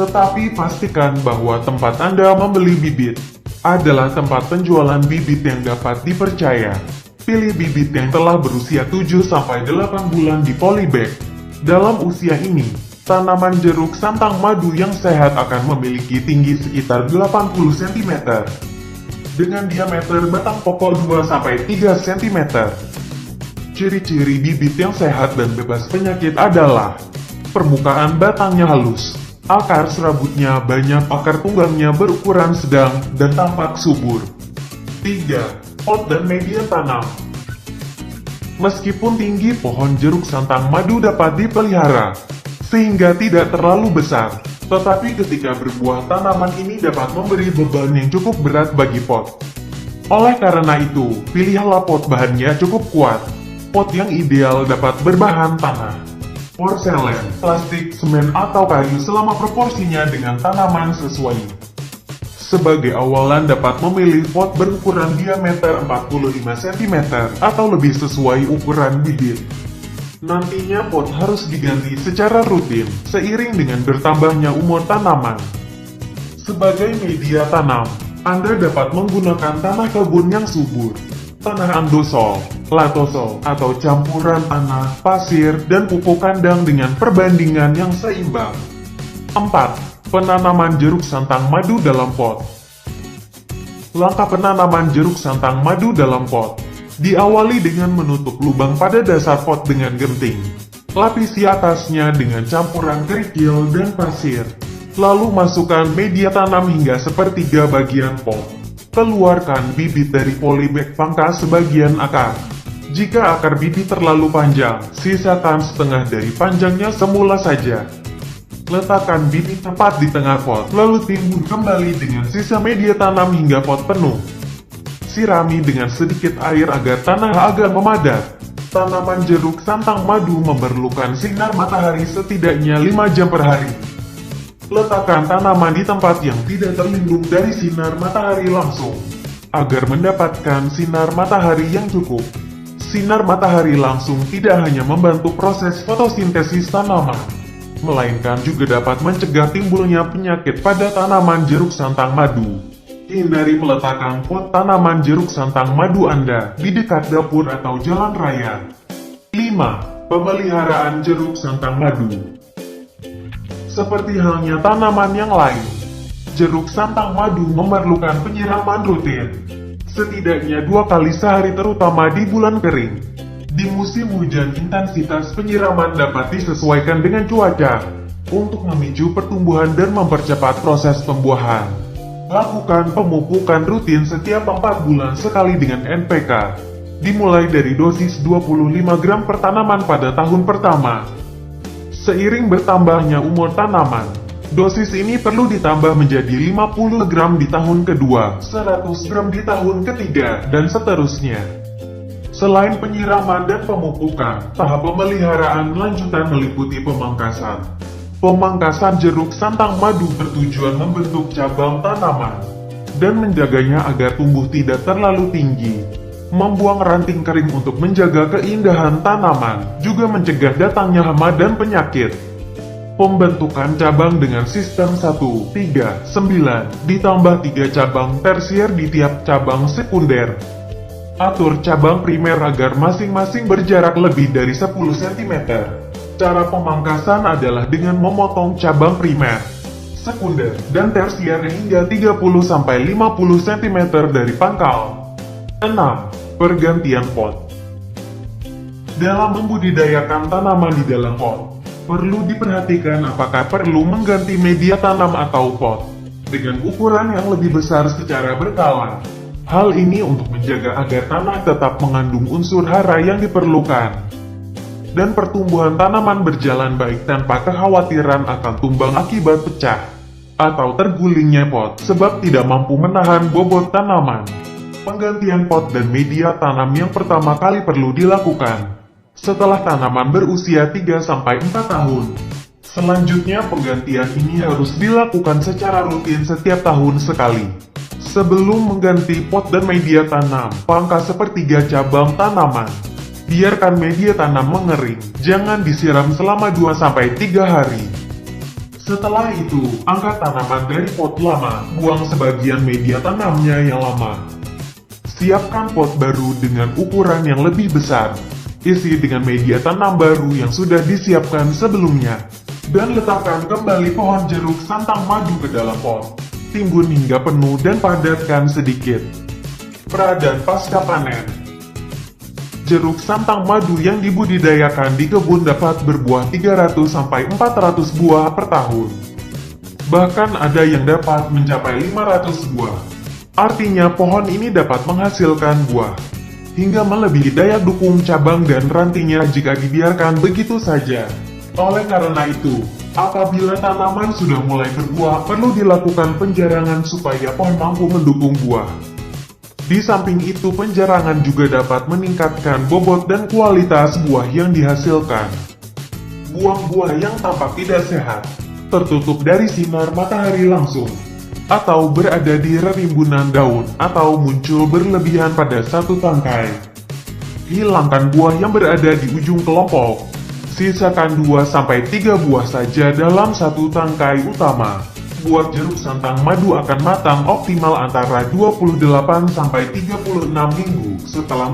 Tetapi pastikan bahwa tempat Anda membeli bibit adalah tempat penjualan bibit yang dapat dipercaya. Pilih bibit yang telah berusia 7-8 bulan di polybag. Dalam usia ini, tanaman jeruk santang madu yang sehat akan memiliki tinggi sekitar 80 cm. Dengan diameter batang pokok 2-3 cm. Ciri-ciri bibit yang sehat dan bebas penyakit adalah permukaan batangnya halus, akar serabutnya banyak, akar tunggangnya berukuran sedang dan tampak subur. 3. Pot dan media tanam. Meskipun tinggi, pohon jeruk santang madu dapat dipelihara sehingga tidak terlalu besar, tetapi ketika berbuah tanaman ini dapat memberi beban yang cukup berat bagi pot. Oleh karena itu, pilihlah pot bahannya cukup kuat. Pot yang ideal dapat berbahan tanah, porselen, plastik, semen, atau kayu selama proporsinya dengan tanaman sesuai. Sebagai awalan dapat memilih pot berukuran diameter 45 cm atau lebih sesuai ukuran bibit. Nantinya pot harus diganti secara rutin seiring dengan bertambahnya umur tanaman. Sebagai media tanam, Anda dapat menggunakan tanah kebun yang subur, tanah andosol, latosol, atau campuran tanah, pasir, dan pupuk kandang dengan perbandingan yang seimbang. 4. Penanaman jeruk santang madu dalam pot. Langkah penanaman jeruk santang madu dalam pot diawali dengan menutup lubang pada dasar pot dengan genting. Lapisi atasnya dengan campuran kerikil dan pasir. Lalu masukkan media tanam hingga sepertiga bagian pot. Keluarkan bibit dari polybag, pangkas sebagian akar. Jika akar bibit terlalu panjang, sisakan setengah dari panjangnya semula saja. Letakkan bibit tepat di tengah pot, lalu timbun kembali dengan sisa media tanam hingga pot penuh. Sirami dengan sedikit air agar tanah agak memadat. Tanaman jeruk santang madu memerlukan sinar matahari setidaknya 5 jam per hari. Letakkan tanaman di tempat yang tidak terlindung dari sinar matahari langsung, agar mendapatkan sinar matahari yang cukup. Sinar matahari langsung tidak hanya membantu proses fotosintesis tanaman, melainkan juga dapat mencegah timbulnya penyakit pada tanaman jeruk santang madu. Hindari meletakkan pot tanaman jeruk santang madu Anda di dekat dapur atau jalan raya. 5. Pemeliharaan jeruk santang madu. Seperti halnya tanaman yang lain, jeruk santang madu memerlukan penyiraman rutin, setidaknya 2 kali sehari terutama di bulan kering. Di musim hujan, intensitas penyiraman dapat disesuaikan dengan cuaca untuk memicu pertumbuhan dan mempercepat proses pembuahan. Lakukan pemupukan rutin setiap 4 bulan sekali dengan NPK, dimulai dari dosis 25 gram per tanaman pada tahun pertama. Seiring bertambahnya umur tanaman, dosis ini perlu ditambah menjadi 50 gram di tahun kedua, 100 gram di tahun ketiga, dan seterusnya. Selain penyiraman dan pemupukan, tahap pemeliharaan lanjutan meliputi pemangkasan. Pemangkasan jeruk santang madu bertujuan membentuk cabang tanaman dan menjaganya agar tumbuh tidak terlalu tinggi. Membuang ranting kering untuk menjaga keindahan tanaman, juga mencegah datangnya hama dan penyakit. Pembentukan cabang dengan sistem 1, 3, 9, ditambah 3 cabang tersier di tiap cabang sekunder. Atur cabang primer agar masing-masing berjarak lebih dari 10 cm. Cara pemangkasan adalah dengan memotong cabang primer, sekunder, dan tersier hingga 30-50 cm dari pangkal. 6. Pergantian pot. Dalam membudidayakan tanaman di dalam pot, perlu diperhatikan apakah perlu mengganti media tanam atau pot dengan ukuran yang lebih besar secara berkala. Hal ini untuk menjaga agar tanah tetap mengandung unsur hara yang diperlukan dan pertumbuhan tanaman berjalan baik tanpa kekhawatiran akan tumbang akibat pecah atau tergulingnya pot sebab tidak mampu menahan bobot tanaman. Penggantian pot dan media tanam yang pertama kali perlu dilakukan setelah tanaman berusia 3-4 tahun. Selanjutnya penggantian ini harus dilakukan secara rutin setiap tahun sekali. Sebelum mengganti pot dan media tanam, pangkas sepertiga cabang tanaman. Biarkan media tanam mengering, jangan disiram selama 2-3 hari. Setelah itu, angkat tanaman dari pot lama, buang sebagian media tanamnya yang lama. Siapkan pot baru dengan ukuran yang lebih besar. Isi dengan media tanam baru yang sudah disiapkan sebelumnya. Dan letakkan kembali pohon jeruk santang madu ke dalam pot. Timbun hingga penuh dan padatkan sedikit. Pra dan pasca panen. Jeruk santang madu yang dibudidayakan di kebun dapat berbuah 300-400 buah per tahun. Bahkan ada yang dapat mencapai 500 buah. Artinya pohon ini dapat menghasilkan buah hingga melebihi daya dukung cabang dan rantingnya jika dibiarkan begitu saja. Oleh karena itu, apabila tanaman sudah mulai berbuah, perlu dilakukan penjarangan supaya pohon mampu mendukung buah. Di samping itu, penjarangan juga dapat meningkatkan bobot dan kualitas buah yang dihasilkan. Buang buah yang tampak tidak sehat, tertutup dari sinar matahari langsung, atau berada di rerimbunan daun, atau muncul berlebihan pada satu tangkai. Hilangkan buah yang berada di ujung kelompok. Sisakan 2-3 buah saja dalam satu tangkai utama. Buah jeruk santang madu akan matang optimal antara 28-36 minggu setelah